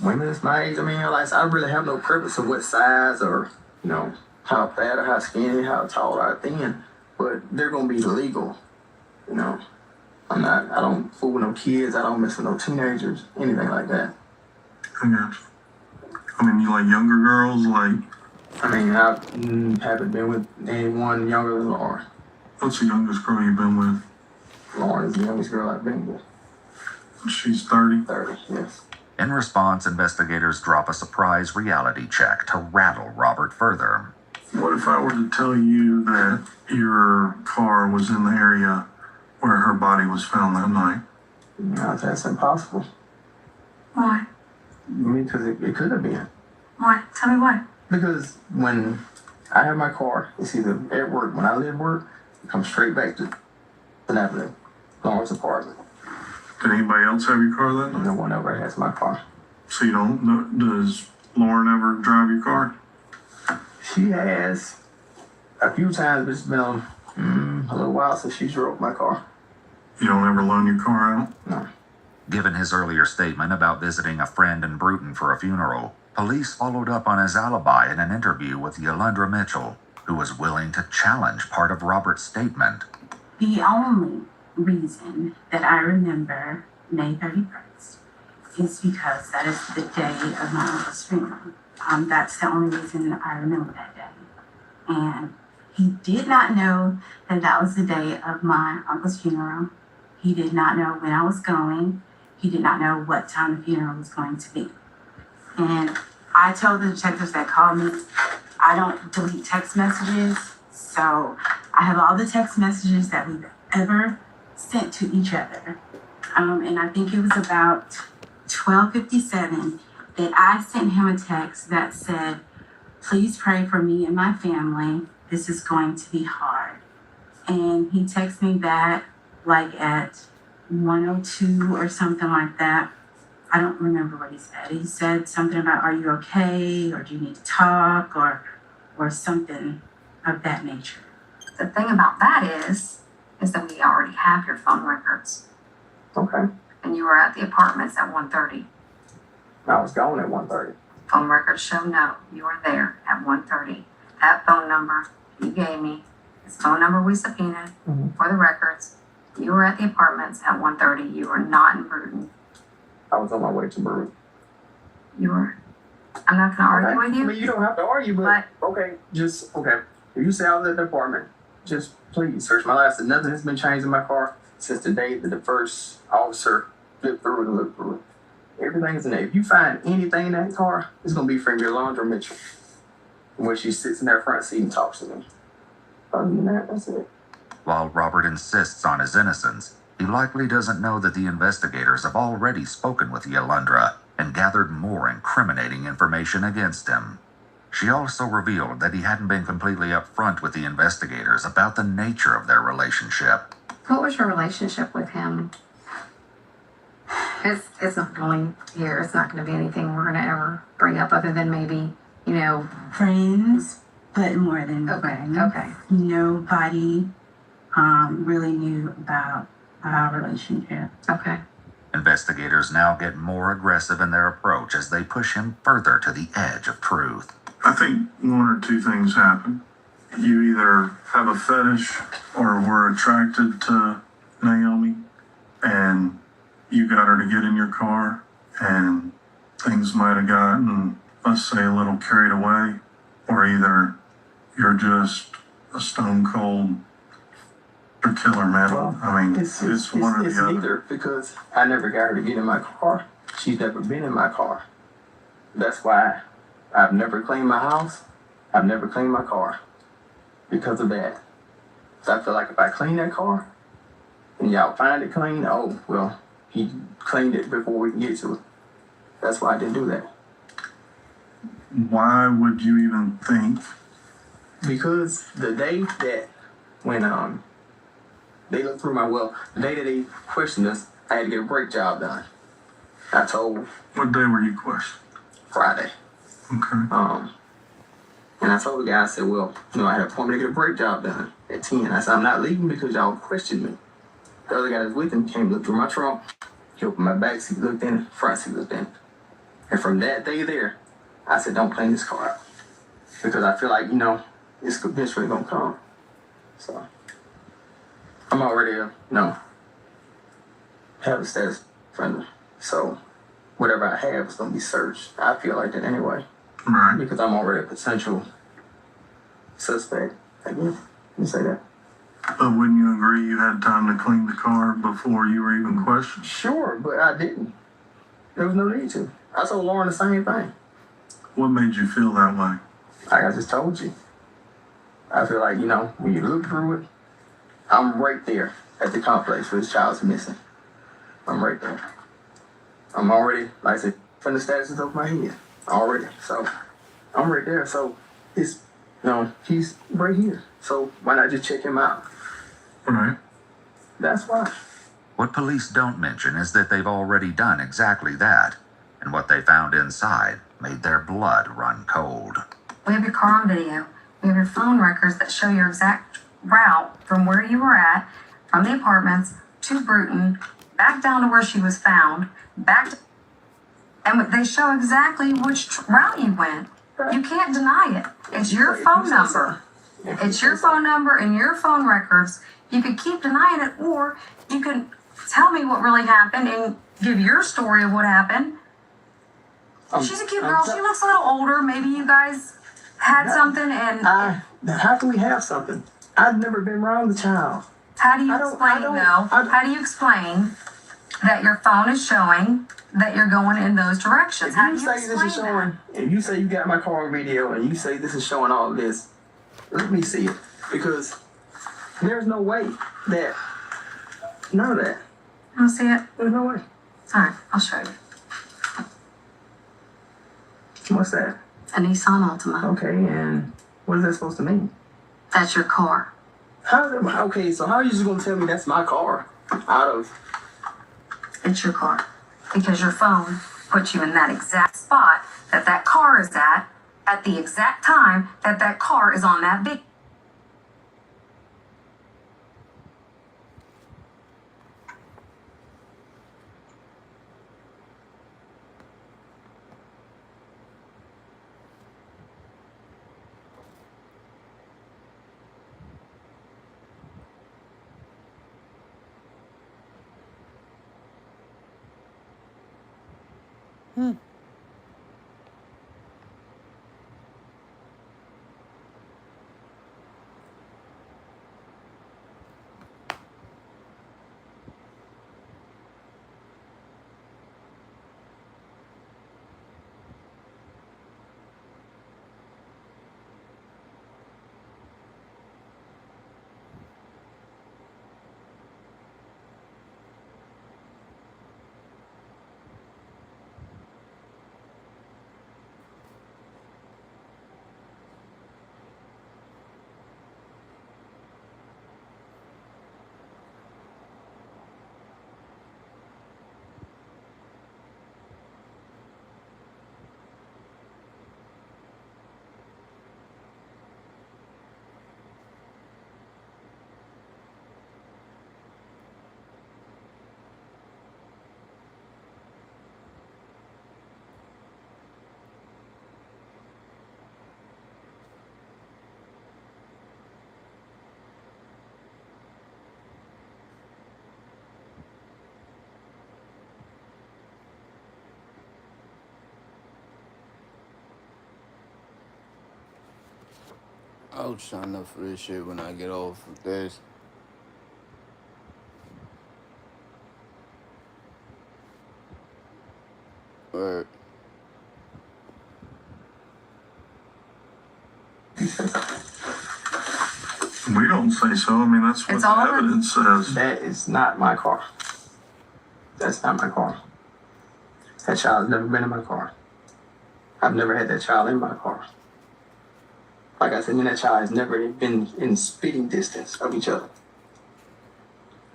women is my age. I mean, I really have no preference of what size or, you know, how fat or how skinny, how tall or how thin. But they're gonna be legal, you know. I don't fool with no kids. I don't mess with no teenagers, anything like that. I got you. I mean, you like younger girls, like... I mean, I haven't been with anyone younger than Lauren. What's the youngest girl you've been with? Lauren is the youngest girl I've been with. She's 30? 30, yes. In response, investigators drop a surprise reality check to rattle Robert further. What if I were to tell you that your car was in the area where her body was found that night? No, that's impossible. Why? I mean, because it could have been. Why? Tell me why. Because when I have my car, it's either at work, when I leave work, it comes straight back to the Avenue, Lauren's apartment. Did anybody else have your car that night? No one ever has my car. So you don't know, does Lauren ever drive your car? She has a few times, but it's been a little while since she drove my car. You don't ever loan your car out? No. Given his earlier statement about visiting a friend in Bruton for a funeral, police followed up on his alibi in an interview with Yolanda Mitchell, who was willing to challenge part of Robert's statement. The only reason that I remember May 31st is because that is the day of my uncle's funeral. That's the only reason I remember that day. And he did not know that that was the day of my uncle's funeral. He did not know when I was going. He did not know what time the funeral was going to be. And I told the detectives that called me, I don't delete text messages. So I have all the text messages that we've ever sent to each other. And I think it was about 12:57 that I sent him a text that said, please pray for me and my family. This is going to be hard. And he texted me back like at 1:02 or something like that. I don't remember what he said. He said something about, are you okay? Or do you need to talk? Or something of that nature. The thing about that is that we already have your phone records. Okay. And you were at the apartments at 1:30. I was gone at 1:30. Phone records show no, you were there at 1:30. That phone number you gave me is the phone number we subpoenaed for the records. You were at the apartments at 1:30. You were not in Bruton. I was on my way to Bruton. You were. I'm not going to argue with you. I mean, you don't have to argue, but okay. If you say I was at the apartment, just please search my license. Nothing has been changed in my car since the day that the first officer flipped through it and looked through it. Everything is in there. If you find anything in that car, it's going to be from your Yolanda Mitchell. When she sits in that front seat and talks to me. Other than that, that's it. While Robert insists on his innocence, he likely doesn't know that the investigators have already spoken with Yolanda and gathered more incriminating information against him. She also revealed that he hadn't been completely upfront with the investigators about the nature of their relationship. What was your relationship with him? It's not really here. It's not going to be anything we're going to ever bring up other than maybe, friends, but more than friends. Okay. Nobody really knew about our relationship. Okay. Investigators now get more aggressive in their approach as they push him further to the edge of truth. I think one or two things happen. You either have a fetish or were attracted to Naomi and you got her to get in your car and things might have gotten, let's say, a little carried away, or either you're just a stone cold killer, man. Well, I mean, it's one or the other. Neither, because I never got her to get in my car. She's never been in my car. That's why I've never cleaned my house. I've never cleaned my car. Because of that. So I feel like if I clean that car and y'all find it clean, oh, well, he cleaned it before we can get to it. That's why I didn't do that. Why would you even think? Because the day that when they looked through the day that they questioned us, I had to get a brake job done. I told. What day were you questioned? Friday. Okay. And I told the guy, I said, well, I had an appointment to get a brake job done at 10. I said, I'm not leaving because y'all questioned me. The other guy that's with him came, looked through my trunk. He opened my back seat, looked in it, front seat looked in it. And from that day there, I said, don't clean this car out. Because I feel like, it's eventually going to come. So, I'm already, have a status friendly. So, whatever I have is going to be searched. I feel like that anyway. Right. Because I'm already a potential suspect. Again, you say that. But wouldn't you agree you had time to clean the car before you were even questioned? Sure, but I didn't. There was no need to. I told Lauren the same thing. What made you feel that way? Like I just told you. I feel like, when you look through it, I'm right there at the complex where this child's missing. I'm right there. I'm already, like I said, from the status is over my head. Already. So, I'm right there. So, he's right here. So, why not just check him out? Right. That's why. What police don't mention is that they've already done exactly that, and what they found inside made their blood run cold. We have your car on video. We have your phone records that show your exact route from where you were at, from the apartments to Bruton, back down to where she was found, and they show exactly which route you went. You can't deny it. It's your phone number. It's your phone number and your phone records. You could keep denying it, or you can tell me what really happened and give your story of what happened. She's a cute girl. She looks a little older. Maybe you guys had something and... How can we have something? I've never been around the child. How do you explain, though? How do you explain that your phone is showing that you're going in those directions? How do you explain that? If you say you got my car on video and you say this is showing all this, let me see it. Because there's no way that, none of that. You want to see it? There's no way. All right, I'll show you. What's that? A Nissan Altima. Okay, and what is that supposed to mean? That's your car. Okay, so how are you just going to tell me that's my car out of... It's your car. Because your phone puts you in that exact spot that that car is at the exact time that that car is on that big. I'll sign up for this shit when I get off of this. Word. We don't say so. I mean, that's what the evidence says. That is not my car. That's not my car. That child has never been in my car. I've never had that child in my car. Like I said, me and that child has never been in spitting distance of each other.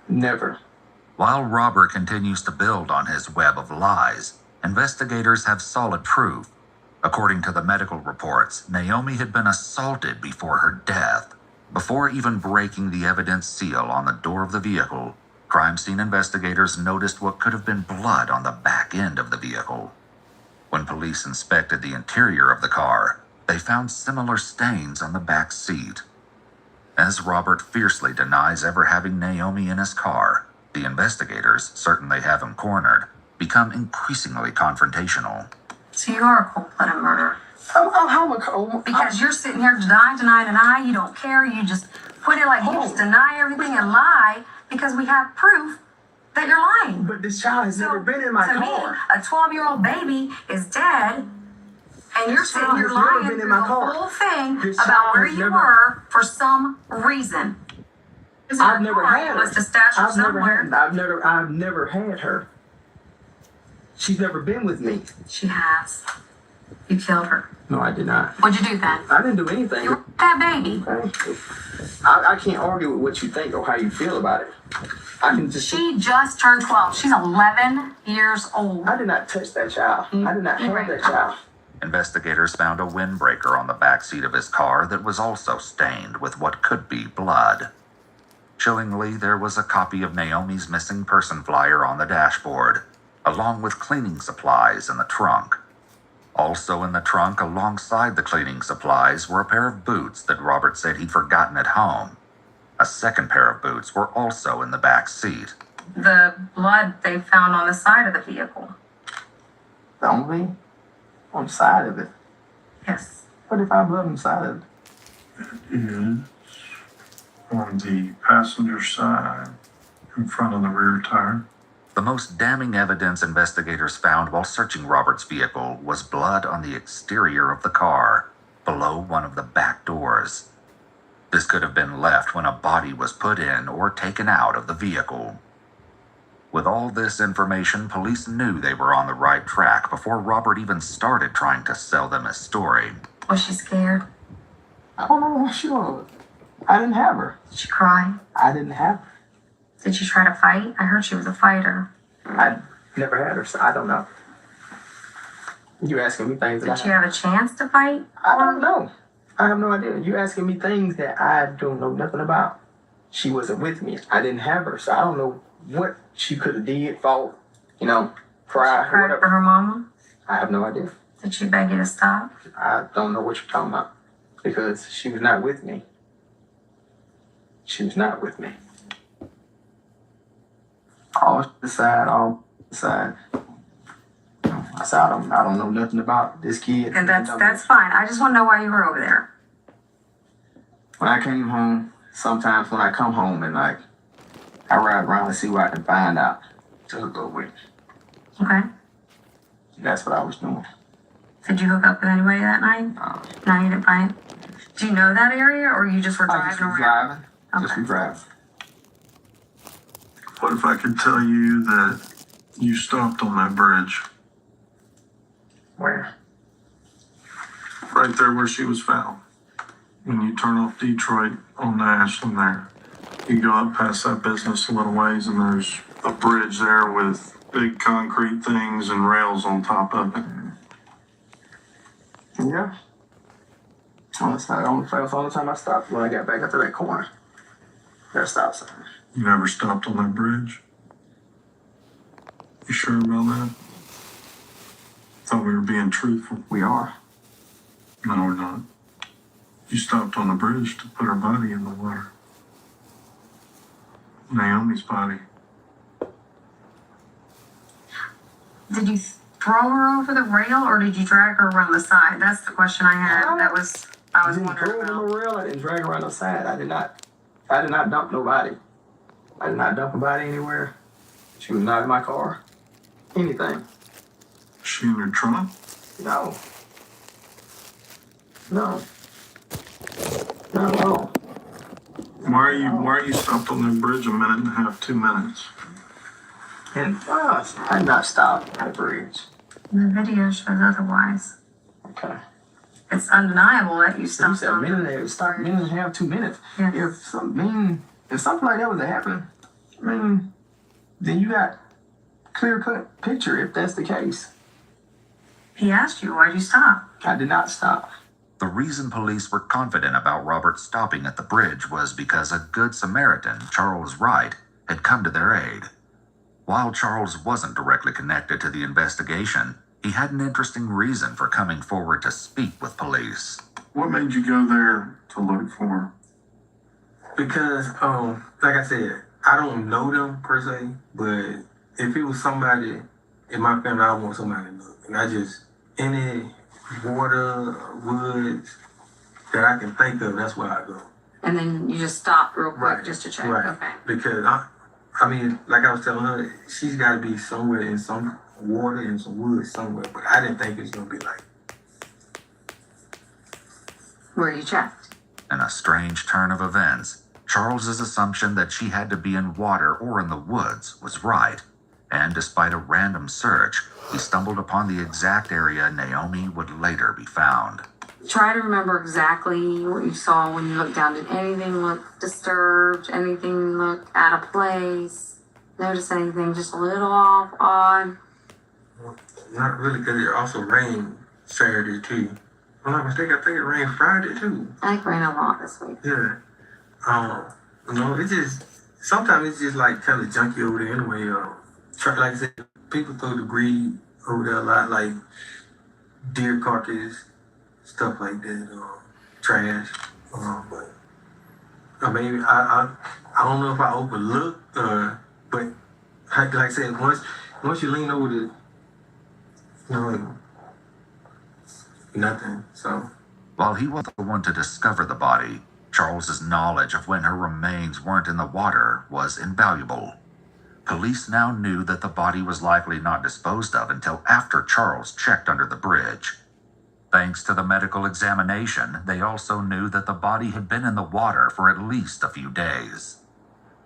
Never. While Robert continues to build on his web of lies, investigators have solid proof. According to the medical reports, Naomi had been assaulted before her death. Before even breaking the evidence seal on the door of the vehicle, crime scene investigators noticed what could have been blood on the back end of the vehicle. When police inspected the interior of the car, they found similar stains on the back seat. As Robert fiercely denies ever having Naomi in his car, the investigators, certain they have him cornered, become increasingly confrontational. So you are a cold-blooded murderer. How am I? Because you're sitting here deny, you don't care, you just put it like you just deny everything and lie because we have proof that you're lying. But this child has never been in my car. Me, a 12-year-old baby is dead, and you're sitting here lying through the whole thing about where you were for some reason. I've never had her. To stash her somewhere. I've never had her. She's never been with me. She has. You killed her. No, I did not. What'd you do then? I didn't do anything. You were that baby. Okay. I can't argue with what you think or how you feel about it. I can just. She just turned 12. She's 11 years old. I did not touch that child. I did not have that child. Investigators found a windbreaker on the back seat of his car that was also stained with what could be blood. Chillingly, there was a copy of Naomi's missing person flyer on the dashboard, along with cleaning supplies in the trunk. Also in the trunk, alongside the cleaning supplies, were a pair of boots that Robert said he'd forgotten at home. A second pair of boots were also in the back seat. The blood they found on the side of the vehicle. The only On the side of it. Yes. 45 blood on the side of it. Is on the passenger side in front of the rear tire. The most damning evidence investigators found while searching Robert's vehicle was blood on the exterior of the car, below one of the back doors. This could have been left when a body was put in or taken out of the vehicle. With all this information, police knew they were on the right track before Robert even started trying to sell them a story. Was she scared? I don't know. She was. I didn't have her. Did she cry? I didn't have her. Did she try to fight? I heard she was a fighter. I never had her, so I don't know. You asking me things Did she have a chance to fight? I don't know. I have no idea. You asking me things that I don't know nothing about. She wasn't with me. I didn't have her, so I don't know what she could have did, fought, you know, cry, Cried whatever. for her mama? I have no idea. Did she beg you to stop? I don't know what you're talking about because she was not with me. She was not with me. All aside. I said, I don't know nothing about this kid. And that's fine. I just want to know why you were over there. When I came home, sometimes when I come home and like, I ride around and see what I can find out to hook up with. Okay. That's what I was doing. Did you hook up with anybody that night? No, you didn't find. Do you know that area, or you just were driving I just was around? driving. Just was driving. What if I could tell you that you stopped on that bridge? Where? Right there where she was found. When you turn off Detroit on the Ashland there. You go up past that business a little ways and there's a bridge there with big concrete things and rails on top of it. Yeah. That's the only time I stopped when I got back up to that corner. That stop sign. You never stopped on that bridge? You sure about that? Thought we were being truthful. We are. No, we're not. You stopped on the bridge to put her body in the water. Naomi's body. Did you throw her over the rail, or did you drag her around the side? That's the question I had. I was wondering throw her about. on the rail. I didn't drag her around the side. I did not dump nobody. I did not dump nobody anywhere. She was not in my car. Anything. She in your trunk? No. No. Not at all. Why are you stopped on that bridge a minute and a half, 2 minutes? And I did not stop at the bridge. The video shows otherwise. Okay. It's undeniable that you So you stopped said a on minute there, stop minute and a half, 2 minutes. Yes. If something like that was to happen, then you got clear-cut picture if that's the case. He asked you, why'd you stop? I did not stop. The reason police were confident about Robert stopping at the bridge was because a good Samaritan, Charles Wright, had come to their aid. While Charles wasn't directly connected to the investigation, he had an interesting reason for coming forward to speak with police. What made you go there to look for her? Because, like I said, I don't know them per se, but if it was somebody in my family, I want somebody to look. And I just, any water, woods that I can think of, that's where I go. And then you just stopped real quick just to check. Right. Okay. Because I mean, like I was telling her, she's got to be somewhere in some water and some wood somewhere. But I didn't think it was gonna be like. Where you checked. In a strange turn of events, Charles's assumption that she had to be in water or in the woods was right. And despite a random search, he stumbled upon the exact area Naomi would later be found. Try to remember exactly what you saw when you looked down. Did anything look disturbed? Anything look out of place? Notice anything just a little off, odd? Not really, because it also rained Saturday too. If I'm not mistaken, I think it rained Friday too. I think it rained a lot this week. Yeah. It's just, sometimes it's just like kind of junky over there anyway. Like I said, people throw debris over there a lot, like deer carcass, stuff like that, trash. But I mean, I don't know if I overlooked, but like I said, once you lean over the, nothing. So While he wasn't the one to discover the body, Charles's knowledge of when her remains weren't in the water was invaluable. Police now knew that the body was likely not disposed of until after Charles checked under the bridge. Thanks to the medical examination, they also knew that the body had been in the water for at least a few days.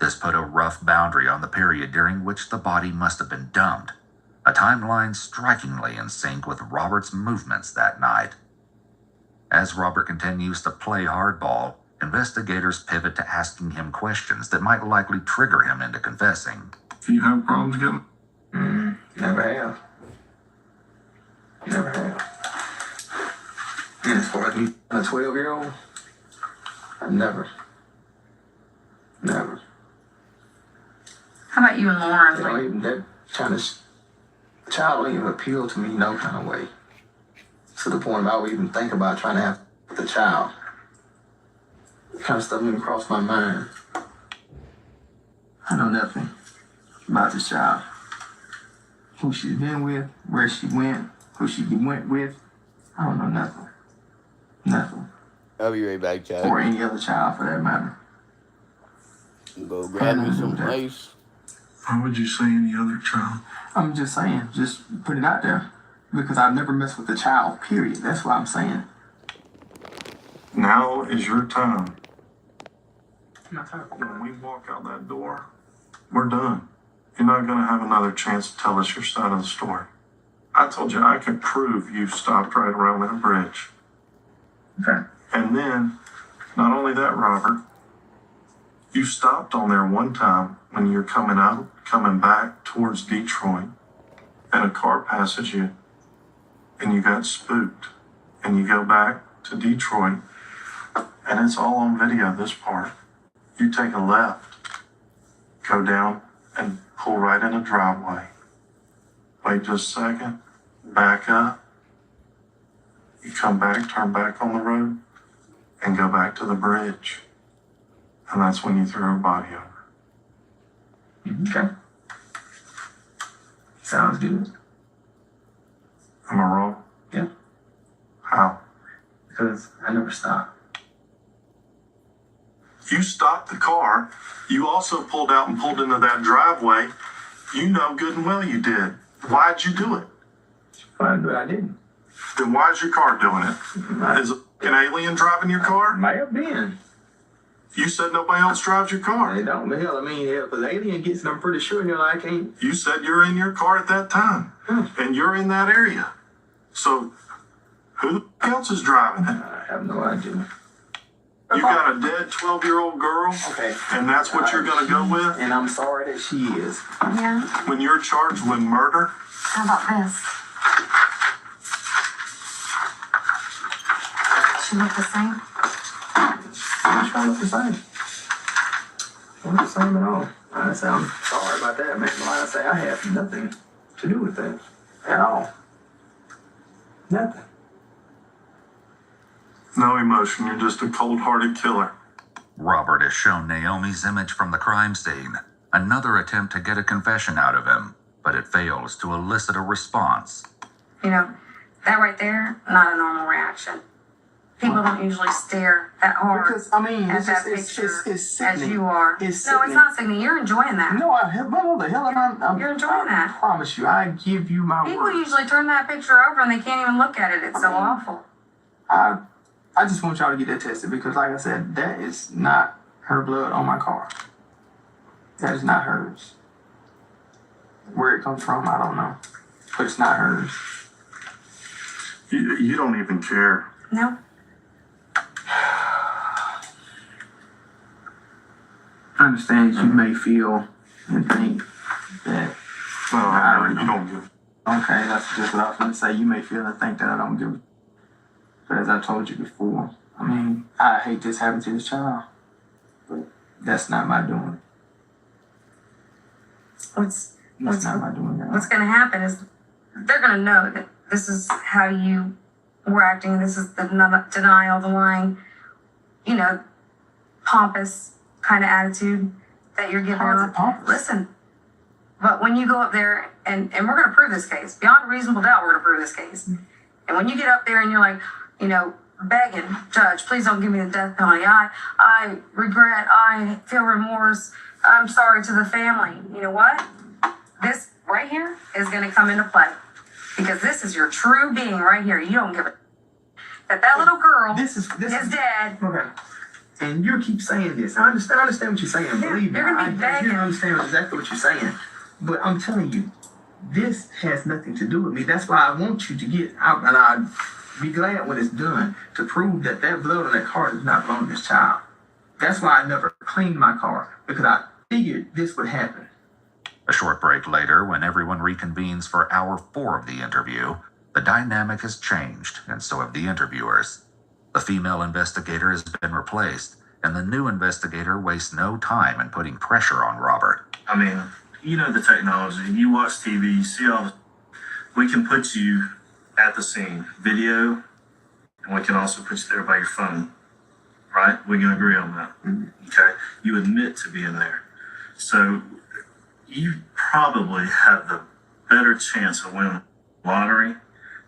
This put a rough boundary on the period during which the body must have been dumped, a timeline strikingly in sync with Robert's movements that night. As Robert continues to play hardball, investigators pivot to asking him questions that might likely trigger him into confessing. Do you have problems getting? Never have. Never have. And as far as me, a 12-year-old, never. Never. How about you and Lauren? They don't even, that kind of child don't even appeal to me no kind of way. To the point of I would even think about trying to have the child. That kind of stuff didn't cross my mind. I know nothing about this child. Who she's been with, where she went, who she went with. I don't know nothing. Nothing. I'll be right back, Chad. Or any other child for that matter. Go grab me some ice. Why would you say any other child? I'm just saying, just put it out there. Because I've never messed with a child, period. That's what I'm saying. Now is your time. When we walk out that door, we're done. You're not going to have another chance to tell us your side of the story. I told you I could prove you stopped right around that bridge. Okay. And then, not only that, Robert, you stopped on there one time when you're coming back towards Detroit, and a car passes you, and you got spooked, and you go back to Detroit, and it's all on video, this part. You take a left, go down, and pull right in a driveway. Wait just a second, back up. You come back, turn back on the road, and go back to the bridge. And that's when you threw her body over. Okay. Sounds good. Am I wrong? Yeah. How? Because I never stopped. You stopped the car. You also pulled out and pulled into that driveway. You know good and well you did. Why'd you do it? I didn't. Then why's your car doing it? Is an alien driving your car? Might have been. You said nobody else drives your car. They don't. But hell, I mean, if an alien gets it, I'm pretty sure I can't. You said you're in your car at that time. And you're in that area. So, who else is driving it? I have no idea. You got a dead 12-year-old girl? Okay. And that's what you're going to go with? And I'm sorry that she is. Yeah. When you're charged with murder? How about this? She look the same? I'm trying to look the same. Not the same at all. I say I'm sorry about that, man. I say I have nothing to do with that at all. Nothing. No emotion. You're just a cold-hearted killer. Robert has shown Naomi's image from the crime scene, another attempt to get a confession out of him, but it fails to elicit a response. You know, that right there, not a normal reaction. People don't usually stare that hard Because, I mean, at it's that just, picture it's as sickening. you are. It's No, it's not sickening. You're enjoying that. No, what the hell am You're enjoying that. I promise you, I give you my People word. usually turn that picture over and they can't even look at it. It's so awful. I just want y'all to get that tested because, like I said, that is not her blood on my car. That is not hers. Where it comes from, I don't know. But it's not hers. You don't even care. No. I understand you may feel and think that. You don't give. Okay, that's just what I was going to say. You may feel and think that I don't give a. But as I told you before, I mean, I hate this happening to this child. But that's not my doing. What's not my doing at all. What's going to happen is they're going to know that this is how you were acting. This is the denial, the lying, pompous kind of attitude that you're giving off. Listen, but when you go up there, and we're going to prove this case, beyond a reasonable doubt, we're going to prove this case. And when you get up there and you're like, you know, begging, Judge, please don't give me the death penalty. I regret, I feel remorse, I'm sorry to the family. You know what? This right here is going to come into play. Because this is your true being right here. You don't give a that little girl is dead. Okay. And you keep saying this. I understand what you're saying. Believe me, I understand exactly what you're saying. But I'm telling you, this has nothing to do with me. That's why I want you to get out, and I'd be glad when it's done to prove that blood on that car does not belong to this child. That's why I never cleaned my car, because I figured this would happen. A short break later, when everyone reconvenes for hour 4 of the interview, the dynamic has changed, and so have the interviewers. The female investigator has been replaced, and the new investigator wastes no time in putting pressure on Robert. I mean, you know the technology. You watch TV, you see all the... We can put you at the scene, video, and we can also put you there by your phone. Right? We can agree on that. Okay? You admit to being there. So you probably have the better chance of winning the lottery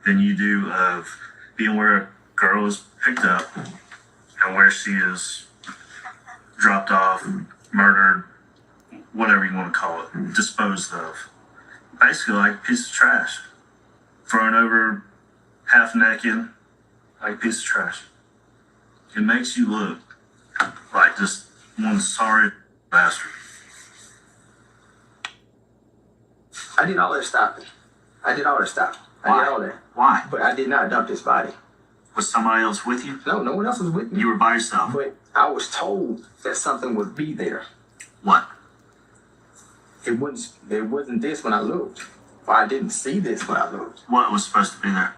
than you do of being where a girl is picked up and where she is dropped off, murdered, whatever you want to call it, disposed of. Basically like a piece of trash. Thrown over half naked like a piece of trash. It makes you look like just one sorry bastard. I did all that stopping. I did all that. Why? But I did not dump this body. Was somebody else with you? No, no one else was with me. You were by yourself? But I was told that something would be there. What? It wasn't this when I looked. Or I didn't see this when I looked. What was supposed to be there?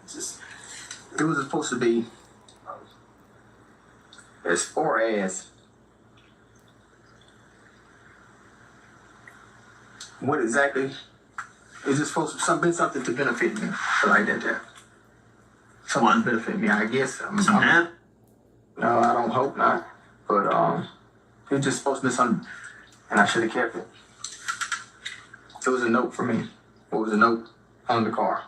It was supposed to be as far as what exactly is it supposed to be something to benefit me? Like that. Something to benefit me, I guess. Some head? No, I don't hope not. But it was just supposed to be something, and I should have kept it. It was a note for me. It was a note on the car.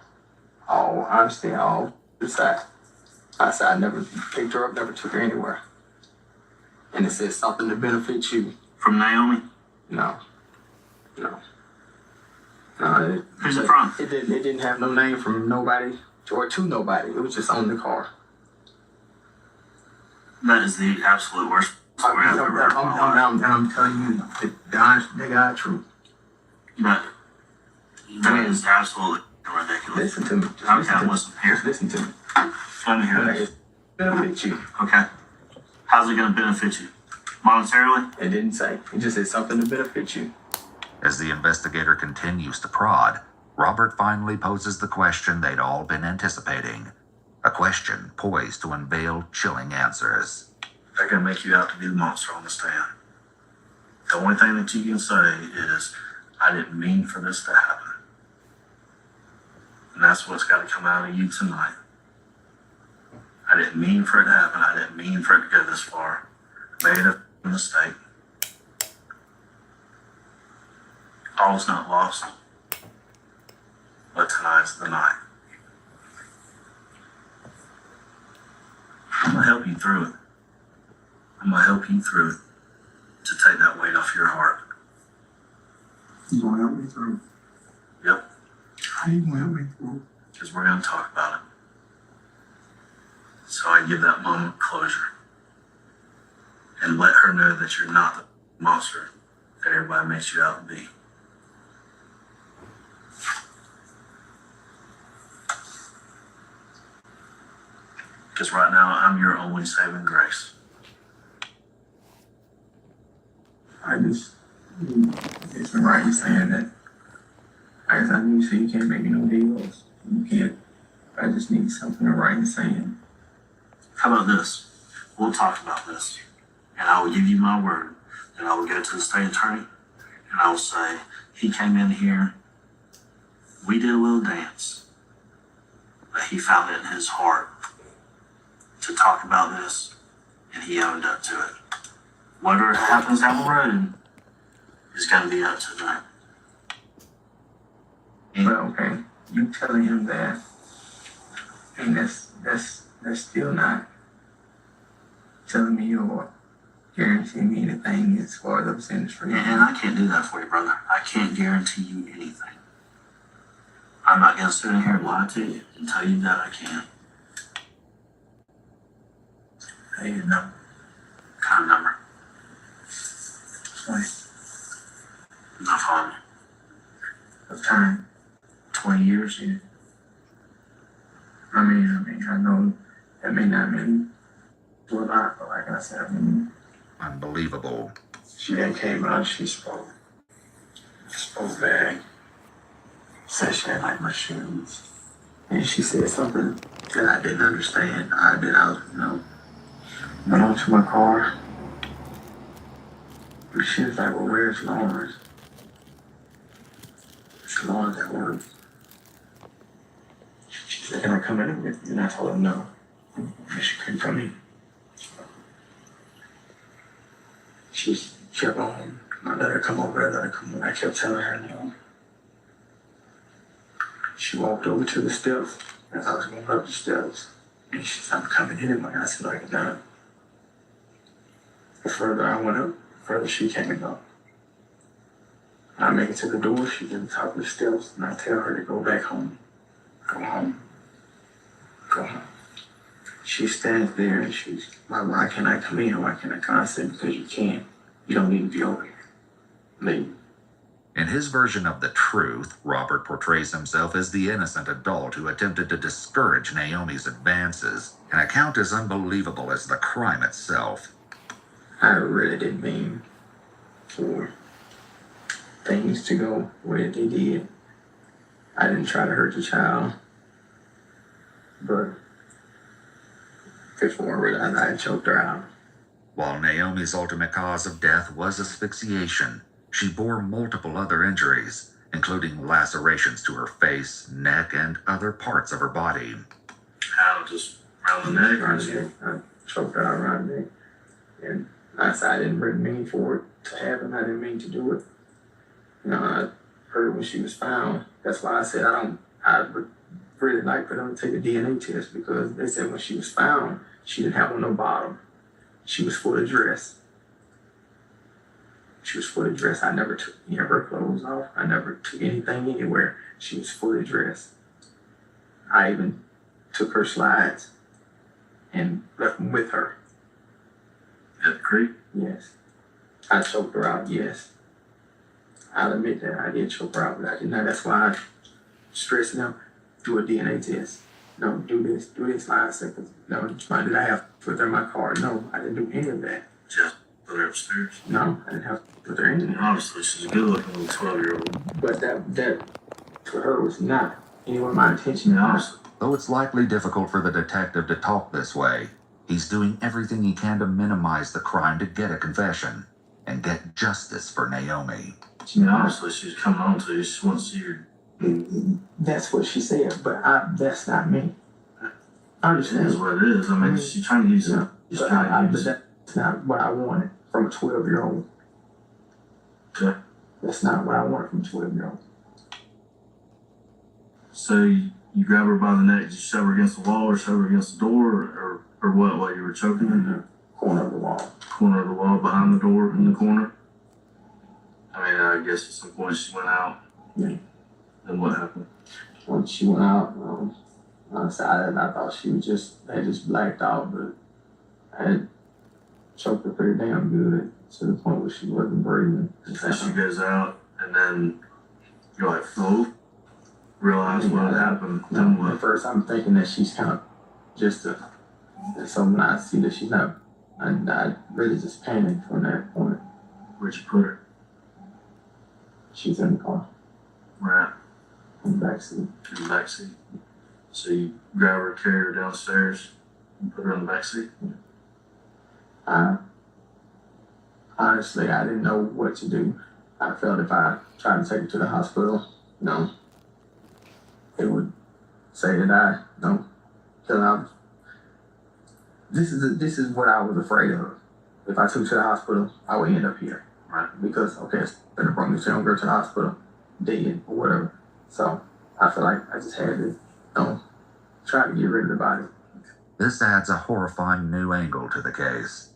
All honesty, all the side. I said I never picked her up, never took her anywhere. And it says something to benefit you. From Naomi? No. Who's it from? It didn't have no name from nobody or to nobody. It was just on the car. That is the absolute worst story I've ever heard. I'm telling you the honest, the God truth. That is absolutely ridiculous. Listen to me. Listen here. Just listen to me. Let me hear this. Benefit you. Okay. How's it going to benefit you? Monetarily? It didn't say. It just said something to benefit you. As the investigator continues to prod, Robert finally poses the question they'd all been anticipating. A question poised to unveil chilling answers. They're going to make you out to be the monster on the stand. The only thing that you can say is, I didn't mean for this to happen. And that's what's got to come out of you tonight. I didn't mean for it to happen. I didn't mean for it to go this far. Made a mistake. All's not lost. But tonight's the night. I'm going to help you through it. I'm going to help you through it to take that weight off your heart. You gonna help me through? Yep. How you gonna help me through? Because we're going to talk about it. So I give that moment closure. And let her know that you're not the monster that everybody makes you out to be. Because right now, I'm your only saving grace. It's been right in saying that. I guess I knew you say you can't make me no deals. You can't. I just need something to write and saying. How about this? We'll talk about this. And I will give you my word that I will go to the state attorney and I will say, he came in here, we did a little dance, but he found it in his heart to talk about this, and he owned up to it. Whatever happens down the road is going to be up to them. Well, okay, you telling him that And that's still not telling me or guaranteeing me anything as far as this industry. And I can't do that for you, brother. I can't guarantee you anything. I'm not gonna sit in here and lie to you and tell you that I can. Hey, you know, Kind of number. 20. I'm not following you. Of time. 20 years, yeah. I know that may not mean a lot, but like I said, I mean, Unbelievable. she then came out, she spoke bad. Said she didn't like my shoes. And she said something that I didn't understand. Went on to my car. And she was like, well, where's Lawrence? It's Lawrence at work. She said, can I come in with you? And I told her no. And she couldn't come in. She kept on. I let her come over, I kept telling her no. She walked over to the steps as I was going up the steps. And she said, I'm coming anyway. I said, like, no. The further I went up, the further she came up. I make it to the door, she's at the top of the steps, and I tell her to go back home. Go home. Go home. She stands there and she's like, why can't I come in? Why can't I come? I said, because you can't. You don't need to be over here. Leave. In his version of the truth, Robert portrays himself as the innocent adult who attempted to discourage Naomi's advances, an account as unbelievable as the crime itself. I really didn't mean for things to go the way they did. I didn't try to hurt the child, but before I realized I had choked her out. While Naomi's ultimate cause of death was asphyxiation, she bore multiple other injuries, including lacerations to her face, neck, and other parts of her body. How? Just around the neck? Around the neck. I choked her out around the neck. And I didn't really mean for it to happen. I didn't mean to do it. I heard when she was found. That's why I said I would really like for them to take a DNA test, because they said when she was found, she didn't have on no bottom. She was fully dressed. She was fully dressed. I never took any of her clothes off. I never took anything anywhere. She was fully dressed. I even took her slides and left them with her. At the creek? Yes. I choked her out, yes. I'll admit that I did choke her out, but I did not. That's why I stress them, do a DNA test. No, do this 5 seconds. No, why did I have to put her in my car? No, I didn't do any of that. Just put her upstairs? No, I didn't have to put her in there. Honestly, she's a good-looking little 12-year-old. But that for her was not anywhere my intention, honestly. Though it's likely difficult for the detective to talk this way, he's doing everything he can to minimize the crime to get a confession and get justice for Naomi. Honestly, she's coming on to you. She wants to see her. That's what she said, but that's not me. I understand. It is what it is. I mean, she's trying to use it. But that's not what I wanted from a 12-year-old. Okay. That's not what I wanted from a 12-year-old. So you grab her by the neck, did you shove her against the wall or shove her against the door or what, while you were choking her? The corner of the wall. Corner of the wall, behind the door in the corner? I mean, I guess at some point she went out. Yeah. Then what happened? When she went out, I thought she had just blacked out, but I had choked her pretty damn good to the point where she wasn't breathing. So she goes out, and then you're like, oh, realize what happened. Then what? At first, I'm thinking that she's kind of so when I see that she's not, I really just panicked from that point. Where'd you put her? She's in the car. Right. In the backseat. In the backseat. So you grab her, carry her downstairs, and put her in the backseat? Honestly, I didn't know what to do. I felt if I tried to take her to the hospital, it would say that this is what I was afraid of. If I took her to the hospital, I would end up here. Right. Because, okay, it's better brought me to young girl to the hospital, dead or whatever. So I feel like I just had to, try to get rid of the body. This adds a horrifying new angle to the case.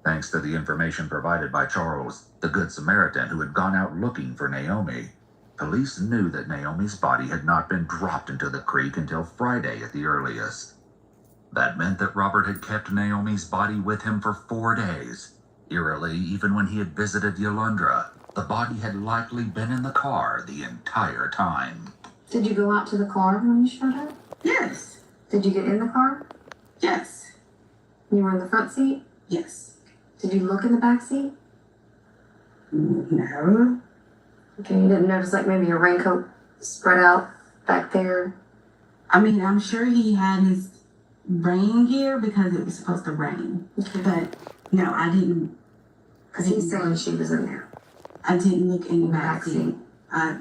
Thanks to the information provided by Charles, the Good Samaritan who had gone out looking for Naomi, police knew that Naomi's body had not been dropped into the creek until Friday at the earliest. That meant that Robert had kept Naomi's body with him for 4 days. Eerily, even when he had visited Yolundra, the body had likely been in the car the entire time. Did you go out to the car when you showed up? Yes. Did you get in the car? Yes. You were in the front seat? Yes. Did you look in the back seat? No. Okay, you didn't notice like maybe your raincoat spread out back there? I mean, I'm sure he had his rain gear because it was supposed to rain. Okay. But no, I didn't. Because he's saying she was in there. I didn't look in the back seat. I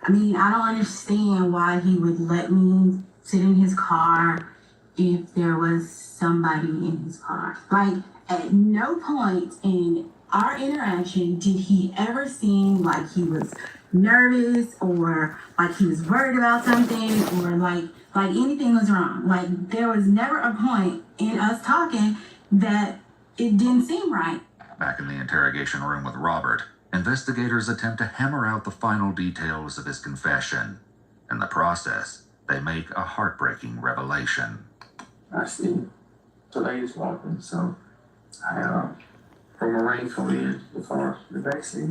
mean, I don't understand why he would let me sit in his car if there was somebody in his car. Like, at no point in our interaction did he ever seem like he was nervous or like he was worried about something or like anything was wrong. Like, there was never a point in us talking that it didn't seem right. Back in the interrogation room with Robert, investigators attempt to hammer out the final details of his confession. In the process, they make a heartbreaking revelation. I see the ladies walking, so I put my raincoat in the car, the back seat,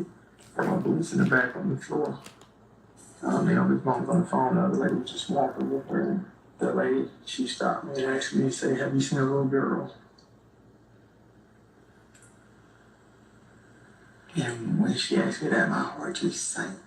put my boots in the back on the floor. Naomi's mom was on the phone, the other lady was just walking with her, and the lady, she stopped me and asked me, say, have you seen a little girl? And when she asked me that, my heart just sank.